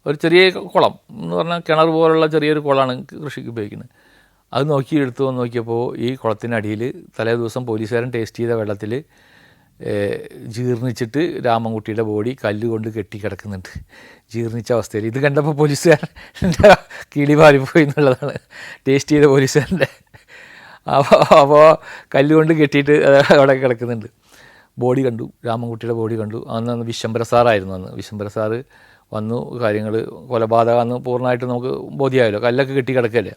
Speaker 1: ഒരു ചെറിയ കുളം എന്ന് പറഞ്ഞാൽ കിണർ പോലുള്ള ചെറിയൊരു കുളമാണ് കൃഷിക്ക് ഉപയോഗിക്കുന്നത്. അത് എടുത്തു വന്ന് നോക്കിയപ്പോൾ ഈ കുളത്തിനടിയിൽ തലേ ദിവസം പോലീസുകാരൻ ടേസ്റ്റ് ചെയ്ത വെള്ളത്തിൽ ജീർണിച്ചിട്ട് രാമൻകുട്ടിയുടെ ബോഡി കല്ലുകൊണ്ട് കെട്ടിക്കിടക്കുന്നുണ്ട്, ജീർണിച്ച അവസ്ഥയിൽ. ഇത് കണ്ടപ്പോൾ പോലീസുകാരൻ്റെ കിളി പാറിപ്പോയി എന്നുള്ളതാണ് ടേസ്റ്റ് ചെയ്ത പോലീസുകാരൻ്റെ. അപ്പോൾ കല്ലുകൊണ്ട് കെട്ടിയിട്ട് അവിടെ കിടക്കുന്നുണ്ട്. ബോഡി കണ്ടു, രാമൻകുട്ടിയുടെ ബോഡി കണ്ടു. അന്ന് വിശ്വംഭര സാറായിരുന്നു. അന്ന് വിശ്വംഭര സാറ് വന്നു. കാര്യങ്ങൾ കൊലപാതകമെന്ന് പൂർണ്ണമായിട്ട് നമുക്ക് ബോധ്യമായല്ലോ, കല്ലൊക്കെ കെട്ടി കിടക്കല്ലേ.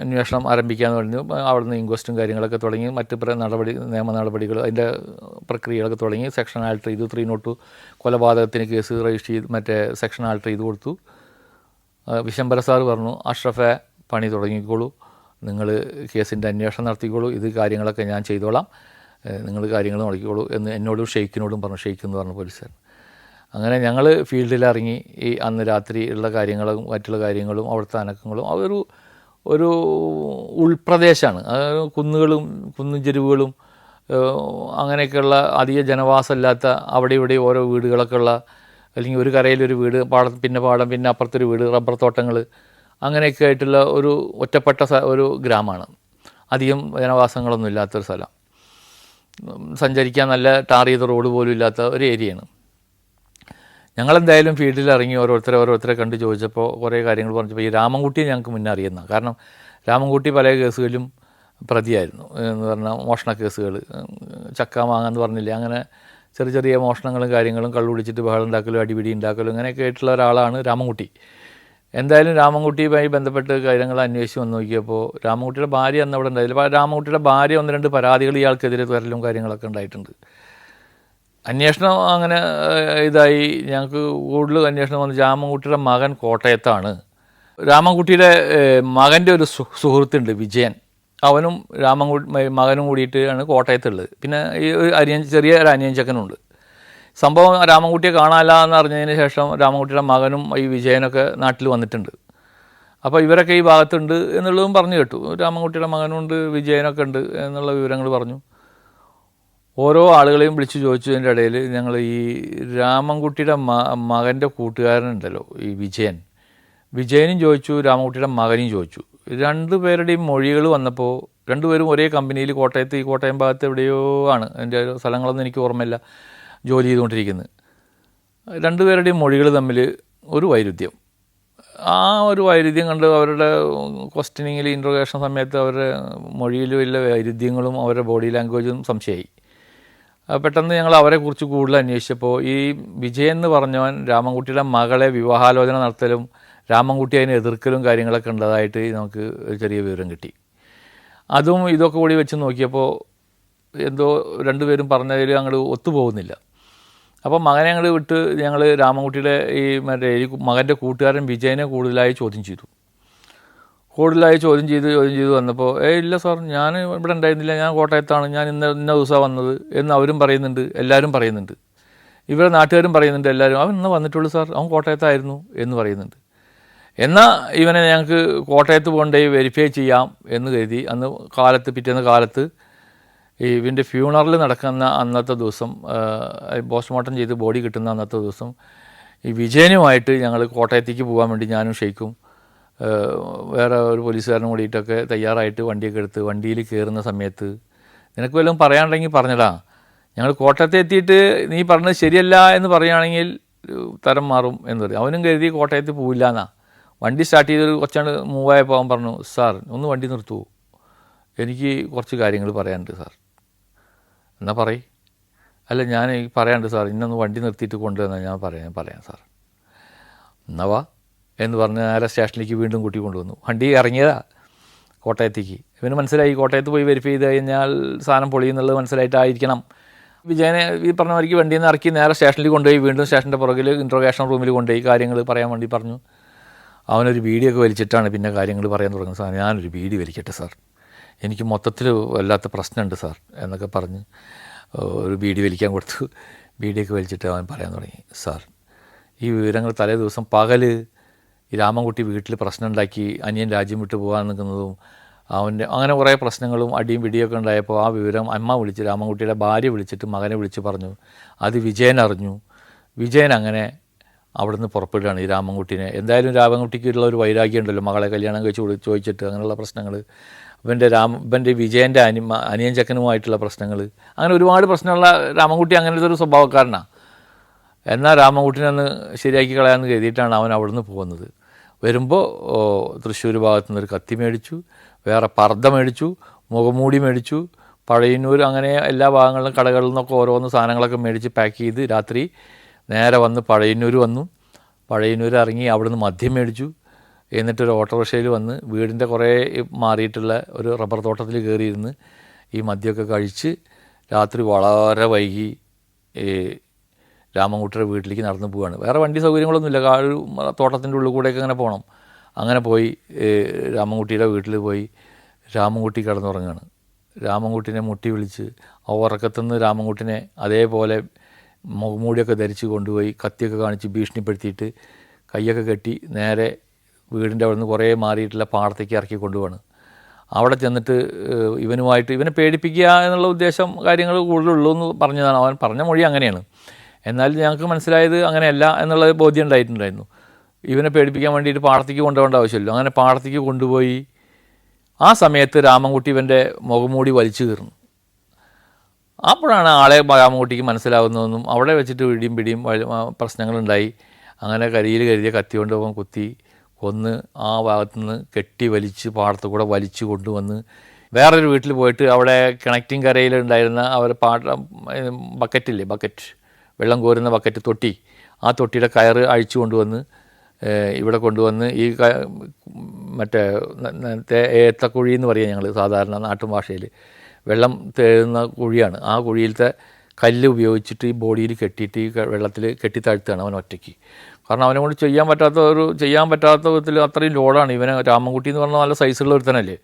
Speaker 1: അന്വേഷണം ആരംഭിക്കാമെന്ന് പറഞ്ഞു. അവിടുന്ന് ഇൻക്വസ്റ്റും കാര്യങ്ങളൊക്കെ തുടങ്ങി, മറ്റ് നിയമ നടപടികൾ, അതിൻ്റെ പ്രക്രിയകളൊക്കെ തുടങ്ങി. സെക്ഷൻ ആൾട്ടർ ചെയ്തു. 302 കൊലപാതകത്തിന് കേസ് രജിസ്റ്റർ ചെയ്ത് മറ്റേ സെക്ഷൻ ആൾട്ടർ ചെയ്ത് കൊടുത്തു. വിശ്വംഭര സാർ പറഞ്ഞു, അഷ്റഫെ പണി തുടങ്ങിക്കോളൂ, നിങ്ങൾ കേസിൻ്റെ അന്വേഷണം നടത്തിക്കോളൂ, ഇത് കാര്യങ്ങളൊക്കെ ഞാൻ ചെയ്തോളാം, നിങ്ങൾ കാര്യങ്ങൾ നോക്കിക്കോളൂ എന്ന് എന്നോടും ഷെയ്ഖിനോടും പറഞ്ഞു. ഷെയ്ഖ് എന്ന് പറഞ്ഞു പോലീസുകാരൻ. അങ്ങനെ ഞങ്ങൾ ഫീൽഡിലിറങ്ങി ഈ അന്ന് രാത്രി ഉള്ള കാര്യങ്ങളും മറ്റുള്ള കാര്യങ്ങളും അവിടുത്തെ അനക്കങ്ങളും. ഒരു ഉൾപ്രദേശമാണ്, കുന്നുകളും കുന്നും ചെരുവുകളും അങ്ങനെയൊക്കെയുള്ള അധിക ജനവാസമില്ലാത്ത അവിടെ ഇവിടെ ഓരോ വീടുകളൊക്കെ ഉള്ള, അല്ലെങ്കിൽ ഒരു കരയിലൊരു വീട്, പാടം പിന്നെ അപ്പുറത്തൊരു വീട്, റബ്ബർ തോട്ടങ്ങൾ, അങ്ങനെയൊക്കെ ആയിട്ടുള്ള ഒരു ഒറ്റപ്പെട്ട ഒരു ഗ്രാമമാണ്. അധികം ജനവാസങ്ങളൊന്നും ഇല്ലാത്തൊരു സ്ഥലം, സഞ്ചരിക്കാൻ നല്ല ടാർ ചെയ്ത റോഡ് പോലും ഇല്ലാത്ത ഒരു ഏരിയയാണ്. ഞങ്ങളെന്തായാലും ഫീൽഡിൽ ഇറങ്ങി ഓരോരുത്തരെ കണ്ട് ചോദിച്ചപ്പോൾ കുറേ കാര്യങ്ങൾ പറഞ്ഞപ്പോൾ ഈ രാമൻകുട്ടിയെ ഞങ്ങൾക്ക് മുന്നേ അറിയുന്നതാണ്. കാരണം രാമൻകുട്ടി പല കേസുകളിലും പ്രതിയായിരുന്നു. എന്ന് പറഞ്ഞാൽ മോഷണ കേസുകൾ, ചക്ക മാങ്ങ എന്ന് പറഞ്ഞില്ലേ, അങ്ങനെ ചെറിയ ചെറിയ മോഷണങ്ങളും കാര്യങ്ങളും, കള്ളുപിടിച്ചിട്ട് ബഹളം ഉണ്ടാക്കലും അടിപിടി ഉണ്ടാക്കലും അങ്ങനെയൊക്കെ ആയിട്ടുള്ള ഒരാളാണ് രാമൻകുട്ടി. എന്തായാലും രാമൻകുട്ടിയുമായി ബന്ധപ്പെട്ട് കാര്യങ്ങൾ അന്വേഷിച്ച് വന്ന് നോക്കിയപ്പോൾ രാമൻകുട്ടിയുടെ ഭാര്യ അന്ന് അവിടെ ഉണ്ടായില്ല. രാമൻകുട്ടിയുടെ ഭാര്യ 1-2 പരാതികൾ ഇയാൾക്കെതിരെ തരലും കാര്യങ്ങളൊക്കെ ഉണ്ടായിട്ടുണ്ട്. അന്വേഷണം അങ്ങനെ ഇതായി. ഞങ്ങൾക്ക് കൂടുതൽ അന്വേഷണം വന്ന് രാമൻകുട്ടിയുടെ മകൻ കോട്ടയത്താണ്. രാമൻകുട്ടിയുടെ മകൻ്റെ ഒരു സുഹൃത്തുണ്ട് വിജയൻ, അവനും മകനും കൂടിയിട്ടാണ് കോട്ടയത്തുള്ളത്. പിന്നെ ഈ ചെറിയ ഒരു അനിയൻ ചെക്കനുണ്ട്. സംഭവം രാമൻകുട്ടിയെ കാണാനില്ല എന്ന് അറിഞ്ഞതിന് ശേഷം രാമൻകുട്ടിയുടെ മകനും ഈ വിജയനൊക്കെ നാട്ടിൽ വന്നിട്ടുണ്ട്. അപ്പോൾ ഇവരൊക്കെ ഈ ഭാഗത്തുണ്ട് എന്നുള്ളതും പറഞ്ഞു കേട്ടു. രാമൻകുട്ടിയുടെ മകനുണ്ട്, വിജയനൊക്കെ ഉണ്ട് എന്നുള്ള വിവരങ്ങൾ പറഞ്ഞു. ഓരോ ആളുകളെയും വിളിച്ച് ചോദിച്ചതിൻ്റെ ഇടയിൽ ഞങ്ങൾ ഈ രാമൻകുട്ടിയുടെ മകൻ്റെ കൂട്ടുകാരനുണ്ടല്ലോ ഈ വിജയനും ചോദിച്ചു, രാമൻകുട്ടിയുടെ മകനും ചോദിച്ചു. 2 പേരുടെയും മൊഴികൾ വന്നപ്പോൾ 2 പേരും ഒരേ കമ്പനിയിൽ ഈ കോട്ടയം ഭാഗത്ത് എവിടെയോ ആണ്, അതിൻ്റെ സ്ഥലങ്ങളൊന്നും എനിക്ക് ഓർമ്മയില്ല, ജോലി ചെയ്തുകൊണ്ടിരിക്കുന്നത്. 2 പേരുടെയും മൊഴികൾ തമ്മിൽ ഒരു വൈരുദ്ധ്യം. ആ ഒരു വൈരുദ്ധ്യം കണ്ട് അവരുടെ ക്വസ്റ്റ്യനിങ്ങിൽ ഇൻട്രോഗേഷൻ സമയത്ത് അവരുടെ മൊഴിയിൽ വലിയ വൈരുദ്ധ്യങ്ങളും അവരുടെ ബോഡി ലാംഗ്വേജും സംശയമായി. പെട്ടെന്ന് ഞങ്ങൾ അവരെക്കുറിച്ച് കൂടുതൽ അന്വേഷിച്ചപ്പോൾ ഈ വിജയൻ എന്ന് പറഞ്ഞവൻ രാമൻകുട്ടിയുടെ മകളെ വിവാഹാലോചന നടത്തലും രാമൻകുട്ടി അതിനെ എതിർക്കലും കാര്യങ്ങളൊക്കെ ഉള്ളതായിട്ട് നമുക്ക് ഒരു ചെറിയ വിവരം കിട്ടി. അതും ഇതൊക്കെ കൂടി വെച്ച് നോക്കിയപ്പോൾ എന്തോ 2 പേരും പറഞ്ഞതിൽ അങ്ങോട്ട് ഒത്തുപോകുന്നില്ല. അപ്പോൾ മകനെ ഞങ്ങൾ വിട്ട് ഞങ്ങൾ രാമൻകുട്ടിയുടെ ഈ മകൻ്റെ കൂട്ടുകാരൻ വിജയനെ കൂടുതലായി ചോദ്യം ചെയ്തു വന്നപ്പോൾ ഇല്ല സാർ, ഞാൻ ഇവിടെ ഉണ്ടായിരുന്നില്ല, ഞാൻ കോട്ടയത്താണ്, ഞാൻ ഇന്ന ദിവസമാണ് വന്നത് എന്ന് അവരും പറയുന്നുണ്ട്, എല്ലാവരും പറയുന്നുണ്ട്. ഇവരുടെ നാട്ടുകാരും പറയുന്നുണ്ട്, എല്ലാവരും അവൻ ഇന്ന് വന്നിട്ടുള്ളൂ സാർ, അവൻ കോട്ടയത്തായിരുന്നു എന്ന് പറയുന്നുണ്ട്. എന്നാൽ ഇവനെ ഞങ്ങൾക്ക് കോട്ടയത്ത് കൊണ്ടുപോയി വെരിഫൈ ചെയ്യാം എന്ന് കരുതി പിറ്റേന്ന് കാലത്ത് ഇവൻ്റെ ഫ്യൂണറൽ നടക്കുന്ന അന്നത്തെ ദിവസം, പോസ്റ്റ്മോർട്ടം ചെയ്ത് ബോഡി കിട്ടുന്ന അന്നത്തെ ദിവസം ഈ വിജയനുമായിട്ട് ഞങ്ങൾ കോട്ടയത്തേക്ക് പോകാൻ വേണ്ടി ഞാനും ഷെയ്ഖും വേറെ ഒരു പോലീസുകാരനും കൂടിയിട്ടൊക്കെ തയ്യാറായിട്ട് വണ്ടിയൊക്കെ എടുത്ത് വണ്ടിയിൽ കയറുന്ന സമയത്ത് നിനക്ക് വല്ലതും പറയാനുണ്ടെങ്കിൽ പറഞ്ഞടാ, ഞങ്ങൾ കോട്ടയത്ത് എത്തിയിട്ട് നീ പറഞ്ഞത് ശരിയല്ല എന്ന് പറയുകയാണെങ്കിൽ തരം മാറും എന്ന് പറയും. അവനും കരുതി കോട്ടയത്ത് പോവില്ല എന്നാ. വണ്ടി സ്റ്റാർട്ട് ചെയ്തൊരു കുറച്ചാണ് മൂവായപ്പോൾ അവൻ പറഞ്ഞു, സാർ ഒന്ന് വണ്ടി നിർത്തുമോ, എനിക്ക് കുറച്ച് കാര്യങ്ങൾ പറയാനുണ്ട് സാർ. എന്നാൽ പറയ്. അല്ല ഞാൻ പറയാനുണ്ട് സാർ, ഇന്നൊന്ന് വണ്ടി നിർത്തിയിട്ട് കൊണ്ടുവന്നാൽ ഞാൻ പറയാം സാർ. എന്നാ വാ എന്ന് പറഞ്ഞ് നേരെ സ്റ്റേഷനിലേക്ക് വീണ്ടും കൂട്ടി കൊണ്ടുവന്നു. വണ്ടി ഇറങ്ങിയതാ, കോട്ടയത്തേക്ക്. ഇവന് മനസ്സിലായി കോട്ടയത്ത് പോയി വെരിഫൈ ചെയ്ത് കഴിഞ്ഞാൽ സാധനം പൊളിയുന്നുള്ളത് മനസ്സിലായിട്ടായിരിക്കണം വിജയനെ ഈ പറഞ്ഞ മാതിരിക്ക് വണ്ടിയിൽ നിന്ന് ഇറക്കി നേരെ സ്റ്റേഷനിൽ കൊണ്ടുപോയി വീണ്ടും സ്റ്റേഷൻ്റെ പുറകിൽ ഇൻട്രോഗേഷൻ റൂമിൽ കൊണ്ടുപോയി കാര്യങ്ങൾ പറയാൻ വേണ്ടി പറഞ്ഞു. അവനൊരു ബീഡിയോ ഒക്കെ വലിച്ചിട്ടാണ് പിന്നെ കാര്യങ്ങൾ പറയാൻ തുടങ്ങുന്നത്. സാർ ഞാനൊരു ബീഡി വലിക്കട്ടെ സാർ, എനിക്ക് മൊത്തത്തിൽ വല്ലാത്ത പ്രശ്നമുണ്ട് സാർ എന്നൊക്കെ പറഞ്ഞ് ഒരു ബീഡി വലിക്കാൻ കൊടുത്തു. ബീഡിയൊക്കെ വലിച്ചിട്ട് അവൻ പറയാൻ തുടങ്ങി, സാർ ഈ വിവരങ്ങൾ തലേ ദിവസം പകൽ ഈ രാമൻകുട്ടി വീട്ടിൽ പ്രശ്നം ഉണ്ടാക്കി അനിയൻ രാജ്യം വിട്ട് പോകാൻ നിൽക്കുന്നതും അവൻ്റെ അങ്ങനെ കുറേ പ്രശ്നങ്ങളും അടിയും പിടിയൊക്കെ ഉണ്ടായപ്പോൾ ആ വിവരം അമ്മ വിളിച്ച് രാമൻകുട്ടിയുടെ ഭാര്യ വിളിച്ചിട്ട് മകനെ വിളിച്ച് പറഞ്ഞു. അത് വിജയൻ അറിഞ്ഞു. വിജയൻ അങ്ങനെ അവിടുന്ന് പുറപ്പെടുകയാണ് ഈ രാമൻകുട്ടീനെ. എന്തായാലും രാമൻകുട്ടിക്കുള്ള ഒരു വൈരാഗ്യം ഉണ്ടല്ലോ, മകളെ കല്യാണം കഴിച്ച് ചോദിച്ചിട്ട് അങ്ങനെയുള്ള പ്രശ്നങ്ങൾ, ഇവൻ്റെ വിജയൻ്റെ അനിയൻ ചക്കനുമായിട്ടുള്ള പ്രശ്നങ്ങൾ, അങ്ങനെ ഒരുപാട് പ്രശ്നമുള്ള രാമൻകുട്ടി അങ്ങനത്തെ ഒരു സ്വഭാവക്കാരനാണ്. എന്നാൽ രാമൻകുട്ടിനെ ഒന്ന് ശരിയാക്കി കളയാമെന്ന് കരുതിയിട്ടാണ് അവൻ അവിടുന്ന് പോകുന്നത്. വരുമ്പോൾ തൃശ്ശൂർ ഭാഗത്തു നിന്നൊരു കത്തി മേടിച്ചു, വേറെ പർദ്ദ മേടിച്ചു, മുഖംമൂടി മേടിച്ചു, പഴയന്നൂർ അങ്ങനെ എല്ലാ ഭാഗങ്ങളിലും കടകളിൽ നിന്നൊക്കെ ഓരോന്ന് സാധനങ്ങളൊക്കെ മേടിച്ച് പാക്ക് ചെയ്ത് രാത്രി നേരെ വന്ന് പഴയന്നൂർ വന്നു. പഴയന്നൂർ ഇറങ്ങി അവിടുന്ന് മദ്യം മേടിച്ചു. എന്നിട്ടൊരു ഓട്ടോറിക്ഷയിൽ വന്ന് വീടിൻ്റെ കുറേ മാറിയിട്ടുള്ള ഒരു റബ്ബർ തോട്ടത്തിൽ കയറിയിരുന്ന് ഈ മദ്യമൊക്കെ കഴിച്ച് രാത്രി വളരെ വൈകി രാമൻകുട്ടിയുടെ വീട്ടിലേക്ക് നടന്നു പോവുകയാണ്. വേറെ വണ്ടി സൗകര്യങ്ങളൊന്നുമില്ല, തോട്ടത്തിൻ്റെ ഉള്ളിൽ കൂടെയൊക്കെ അങ്ങനെ പോകണം. അങ്ങനെ പോയി രാമൻകുട്ടിയുടെ വീട്ടിൽ പോയി രാമൻകുട്ടി കിടന്നുറങ്ങുകയാണ്. രാമൻകുട്ടിനെ മുട്ടി വിളിച്ച് ആ ഉറക്കത്തുനിന്ന് രാമൻകുട്ടിനെ അതേപോലെ മുഖംമൂടിയൊക്കെ ധരിച്ച് കൊണ്ടുപോയി കത്തിയൊക്കെ കാണിച്ച് ഭീഷണിപ്പെടുത്തിയിട്ട് കൈയൊക്കെ കെട്ടി നേരെ വീടിൻ്റെ അവിടെ നിന്ന് കുറേ മാറിയിട്ടുള്ള പാടത്തേക്ക് ഇറക്കി കൊണ്ടുപോവാണ്. അവിടെ ചെന്നിട്ട് ഇവനെ പേടിപ്പിക്കുക എന്നുള്ള ഉദ്ദേശം കാര്യങ്ങൾ കൂടുതലുള്ളൂ എന്ന് പറഞ്ഞതാണ്. അവൻ പറഞ്ഞ മൊഴി അങ്ങനെയാണ്. എന്നാൽ ഞങ്ങൾക്ക് മനസ്സിലായത് അങ്ങനെയല്ല എന്നുള്ള ബോധ്യം ഉണ്ടായിട്ടുണ്ടായിരുന്നു. ഇവനെ പേടിപ്പിക്കാൻ വേണ്ടിയിട്ട് പാടത്തേക്ക് കൊണ്ടുപോകേണ്ട ആവശ്യമില്ല. അങ്ങനെ പാടത്തേക്ക് കൊണ്ടുപോയി ആ സമയത്ത് രാമൻകുട്ടി ഇവൻ്റെ മുഖംമൂടി വലിച്ചു കീറുന്നു. അപ്പോഴാണ് ആളെ രാമൻകുട്ടിക്ക് മനസ്സിലാവുന്നതെന്നും അവിടെ വെച്ചിട്ട് ഇടിയും പിടിയും പ്രശ്നങ്ങളുണ്ടായി. അങ്ങനെ കരിയിൽ കരുതിയ കത്തി കൊണ്ട് അവൻ കുത്തി കൊന്ന് ആ ഭാഗത്തുനിന്ന് കെട്ടി വലിച്ച് പാടത്ത് കൂടെ വലിച്ചു കൊണ്ടുവന്ന് വേറൊരു വീട്ടിൽ പോയിട്ട് അവിടെ കണക്റ്റിംഗ് കരയിലുണ്ടായിരുന്ന അവർ ബക്കറ്റില്ലേ, ബക്കറ്റ് വെള്ളം കോരുന്ന ബക്കറ്റ്, തൊട്ടി, ആ തൊട്ടിയുടെ കയറ് അഴിച്ചു കൊണ്ടുവന്ന് ഇവിടെ കൊണ്ടുവന്ന് ഈ മറ്റേ ഏത്തക്കുഴി എന്ന് പറയുക ഞങ്ങൾ സാധാരണ നാട്ടും ഭാഷയിൽ വെള്ളം തേടുന്ന കുഴിയാണ്. ആ കുഴിയിലത്തെ കല്ല് ഉപയോഗിച്ചിട്ട് ഈ ബോഡിയിൽ കെട്ടിയിട്ട് ഈ വെള്ളത്തിൽ കെട്ടിത്താഴ്ത്തുകയാണ് അവൻ ഒറ്റയ്ക്ക്. കാരണം അവനെ കൊണ്ട് ചെയ്യാൻ പറ്റാത്ത വിധത്തിൽ അത്രയും ലോഡാണ്. ഇവനെ രാമൻകുട്ടി എന്ന് പറഞ്ഞാൽ നല്ല സൈസുള്ള ഒരുത്തനല്ലേ.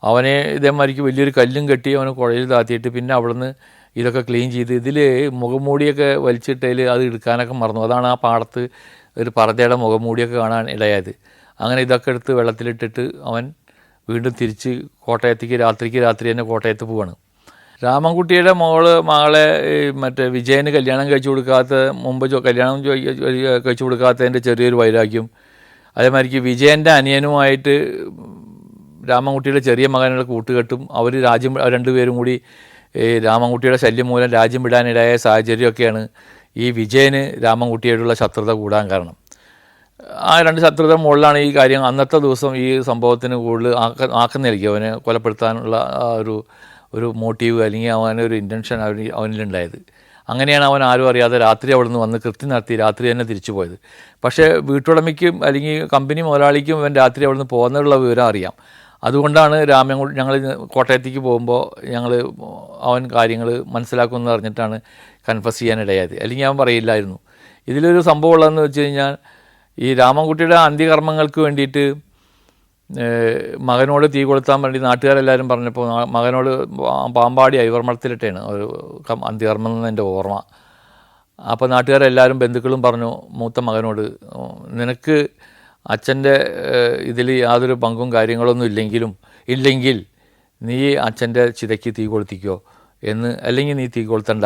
Speaker 1: അവനെ ഇതേമാതിരിക്ക് വലിയൊരു കല്ലും കെട്ടി അവന് കുഴയിൽ താത്തിയിട്ട് പിന്നെ അവിടുന്ന് ഇതൊക്കെ ക്ലീൻ ചെയ്ത് ഇതിൽ മുഖംമൂടിയൊക്കെ വലിച്ചിട്ടതിൽ അത് എടുക്കാനൊക്കെ മറന്നു. അതാണ് ആ പാടത്ത് ഒരു പറതയുടെ മുഖംമൂടിയൊക്കെ കാണാൻ ഇടയായത്. അങ്ങനെ ഇതൊക്കെ എടുത്ത് വെള്ളത്തിലിട്ടിട്ട് അവൻ വീണ്ടും തിരിച്ച് കോട്ടയത്തേക്ക് രാത്രി തന്നെ കോട്ടയത്ത് പോവാണ്. രാമൻകുട്ടിയുടെ മകളെ മറ്റേ വിജയന് കല്യാണം കഴിച്ചു കൊടുക്കാത്ത മുമ്പ് കല്യാണം കഴിച്ചു കൊടുക്കാത്തതിൻ്റെ ചെറിയൊരു വൈരാഗ്യം, അതേമാതിരിക്ക് വിജയൻ്റെ അനിയനുമായിട്ട് രാമൻകുട്ടിയുടെ ചെറിയ മകനുള്ള കൂട്ടുകെട്ടും അവർ രണ്ടുപേരും കൂടി രാമൻകുട്ടിയുടെ ശല്യം മൂലം രാജ്യം വിടാനിടയായ സാഹചര്യമൊക്കെയാണ് ഈ വിജയന് രാമൻകുട്ടിയായിട്ടുള്ള ശത്രുത കൂടാൻ കാരണം. ആ രണ്ട് ശത്രുത മുകളിലാണ് ഈ കാര്യം അന്നത്തെ ദിവസം ഈ സംഭവത്തിന് കൂടുതൽ ആക്കുന്നിരിക്കും. അവനെ കൊലപ്പെടുത്താനുള്ള ഒരു മോട്ടീവ് അല്ലെങ്കിൽ അവനൊരു ഇൻറ്റൻഷൻ അവനിലുണ്ടായത്. അങ്ങനെയാണ് അവൻ ആരും അറിയാതെ രാത്രി അവിടെ നിന്ന് വന്ന് കൃത്യം നടത്തി രാത്രി തന്നെ തിരിച്ചു പോയത്. പക്ഷേ വീട്ടുടമയ്ക്കും അല്ലെങ്കിൽ കമ്പനി മുതലാളിക്കും അവൻ രാത്രി അവിടെ നിന്ന് പോകുന്നതിനുള്ള വിവരം അറിയാം. അതുകൊണ്ടാണ് ഞങ്ങൾ കോട്ടയത്തേക്ക് പോകുമ്പോൾ അവൻ കാര്യങ്ങൾ മനസ്സിലാക്കുമെന്ന് പറഞ്ഞിട്ടാണ് കൺഫസ് ചെയ്യാനിടയായത്. അല്ലെങ്കിൽ അവൻ പറയില്ലായിരുന്നു. ഇതിലൊരു സംഭവം ഉള്ളതെന്ന് വെച്ച് കഴിഞ്ഞാൽ ഈ രാമൻകുട്ടിയുടെ അന്ത്യകർമ്മങ്ങൾക്ക് വേണ്ടിയിട്ട് മകനോട് തീ കൊളുത്താൻ വേണ്ടി നാട്ടുകാരെല്ലാവരും പറഞ്ഞപ്പോൾ മകനോട് പാമ്പാടി ഐവർമളത്തിലിട്ടാണ് ഒരു അന്ത്യകർമ്മം എന്ന് എൻ്റെ ഓർമ്മ. അപ്പോൾ നാട്ടുകാരെല്ലാവരും ബന്ധുക്കളും പറഞ്ഞു മൂത്ത മകനോട്, നിനക്ക് അച്ഛൻ്റെ ഇതിൽ യാതൊരു പങ്കും കാര്യങ്ങളൊന്നും ഇല്ലെങ്കിൽ നീ അച്ഛൻ്റെ ചിതയ്ക്ക് തീ കൊളുത്തിക്കോ അല്ലെങ്കിൽ നീ തീ കൊളുത്തണ്ട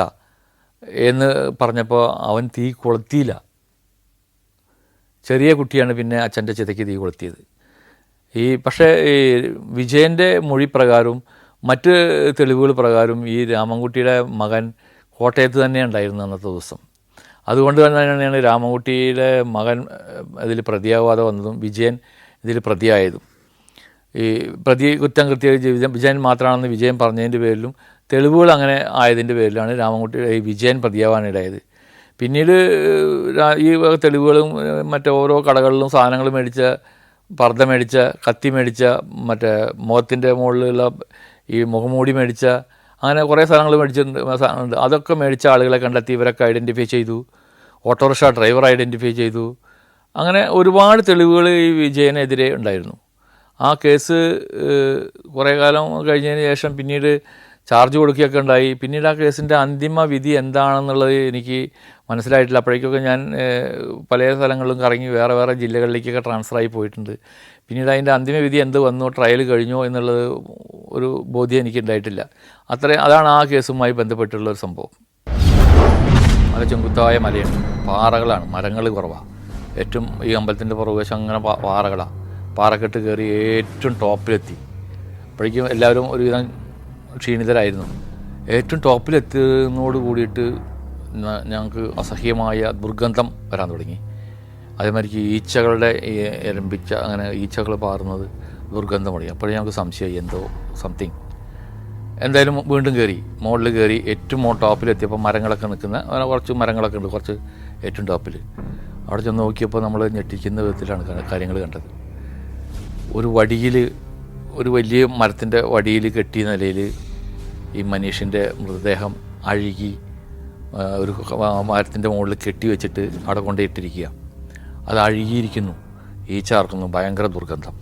Speaker 1: എന്ന് പറഞ്ഞപ്പോൾ അവൻ തീ കൊളുത്തിയില്ല. ചെറിയ കുട്ടിയാണ് പിന്നെ അച്ഛൻ്റെ ചിതയ്ക്ക് തീ കൊളുത്തിയത്. പക്ഷേ ഈ വിജയൻ്റെ മൊഴി പ്രകാരവും മറ്റ് തെളിവുകൾ പ്രകാരം ഈ രാമൻകുട്ടിയുടെ മകൻ കോട്ടയത്ത് തന്നെ ഉണ്ടായിരുന്നു അന്നത്തെ ദിവസം. അതുകൊണ്ട് തന്നെയാണ് രാമൻകുട്ടിയുടെ മകൻ ഇതിൽ പ്രതിയാവാതെ വന്നതും വിജയൻ ഇതിൽ പ്രതിയായതും. ഈ കുറ്റം വിജയൻ മാത്രമാണെന്ന് വിജയൻ പറഞ്ഞതിൻ്റെ പേരിലും തെളിവുകൾ അങ്ങനെ ആയതിൻ്റെ പേരിലാണ് രാമൻകുട്ടിയുടെ ഈ വിജയൻ പ്രതിയാവാനിടയായത്. പിന്നീട് ഈ തെളിവുകളും മറ്റോരോ കടകളിലും സാധനങ്ങൾ മേടിച്ച പർദ്ദ മേടിച്ച, കത്തി മേടിച്ച, മറ്റേ മുഖത്തിൻ്റെ മുകളിലുള്ള ഈ മുഖംമൂടി മേടിച്ച, അങ്ങനെ കുറേ സാധനങ്ങൾ മേടിച്ചിട്ടുണ്ട്. അതൊക്കെ മേടിച്ച ആളുകളെ കണ്ടെത്തി ഇവരൊക്കെ ഐഡൻറ്റിഫൈ ചെയ്തു. ഓട്ടോറിക്ഷ ഡ്രൈവർ ഐഡൻറ്റിഫൈ ചെയ്തു. അങ്ങനെ ഒരുപാട് തെളിവുകൾ ഈ വിജയനെതിരെ ഉണ്ടായിരുന്നു. ആ കേസ് കുറേ കാലം കഴിഞ്ഞതിന് ശേഷം പിന്നീട് ചാർജ് കൊടുക്കുകയൊക്കെ ഉണ്ടായി. പിന്നീട് ആ കേസിൻ്റെ അന്തിമ വിധി എന്താണെന്നുള്ളത് എനിക്ക് മനസ്സിലായിട്ടില്ല. അപ്പോഴേക്കൊക്കെ ഞാൻ പല സ്ഥലങ്ങളിലും കറങ്ങി വേറെ വേറെ ജില്ലകളിലേക്കൊക്കെ ട്രാൻസ്ഫറായി പോയിട്ടുണ്ട്. പിന്നീട് അതിൻ്റെ അന്തിമ വിധി എന്ത് വന്നു, ട്രയൽ കഴിഞ്ഞോ എന്നുള്ളത് ഒരു ബോധ്യം എനിക്കുണ്ടായിട്ടില്ല. അതാണ് ആ കേസുമായി ബന്ധപ്പെട്ടുള്ളൊരു സംഭവം. അത് ചെങ്കുത്തായ മലയാണ്, പാറകളാണ്, മരങ്ങൾ കുറവാണ്. ഏറ്റവും ഈ അമ്പലത്തിൻ്റെ പുറകുവശം അങ്ങനെ പാറകളാണ്. പാറക്കെട്ട് കയറി ഏറ്റവും ടോപ്പിലെത്തി. അപ്പോഴേക്കും എല്ലാവരും ഒരുവിധം ക്ഷീണിതരായിരുന്നു. ഏറ്റവും ടോപ്പിലെത്തുന്നതോട് കൂടിയിട്ട് ഞങ്ങൾക്ക് അസഹ്യമായ ദുർഗന്ധം വരാൻ തുടങ്ങി. അതേമാതിരിക്ക് ഈച്ചകളുടെ എരമ്പിച്ച അങ്ങനെ ഈച്ചകൾ പാറുന്നത് ദുർഗന്ധം തുടങ്ങി. അപ്പോഴേ ഞങ്ങൾക്ക് സംശയമായി എന്തോ സംതിങ്. എന്തായാലും വീണ്ടും കയറി, മുകളിൽ കയറി ഏറ്റവും ടോപ്പിലെത്തിയപ്പോൾ മരങ്ങളൊക്കെ നിൽക്കുന്ന കുറച്ച് മരങ്ങളൊക്കെ ഉണ്ട്, കുറച്ച് ഏറ്റവും ടോപ്പിൽ. അവിടെ ചെന്ന് നോക്കിയപ്പോൾ നമ്മൾ ഞെട്ടിക്കുന്ന വിധത്തിലാണ് കാര്യങ്ങൾ കണ്ടത്. ഒരു വടിയിൽ, ഒരു വലിയ മരത്തിൻ്റെ വടിയിൽ കെട്ടിയ നിലയിൽ ഈ മനുഷ്യൻ്റെ മൃതദേഹം അഴുകി ഒരു മരത്തിൻ്റെ മുകളിൽ കെട്ടി വെച്ചിട്ട് അവിടെ കൊണ്ടിട്ടിരിക്കുക. അത് അഴുകിയിരിക്കുന്നു, ഈച്ച ആർക്കുന്നു, ഭയങ്കര ദുർഗന്ധം.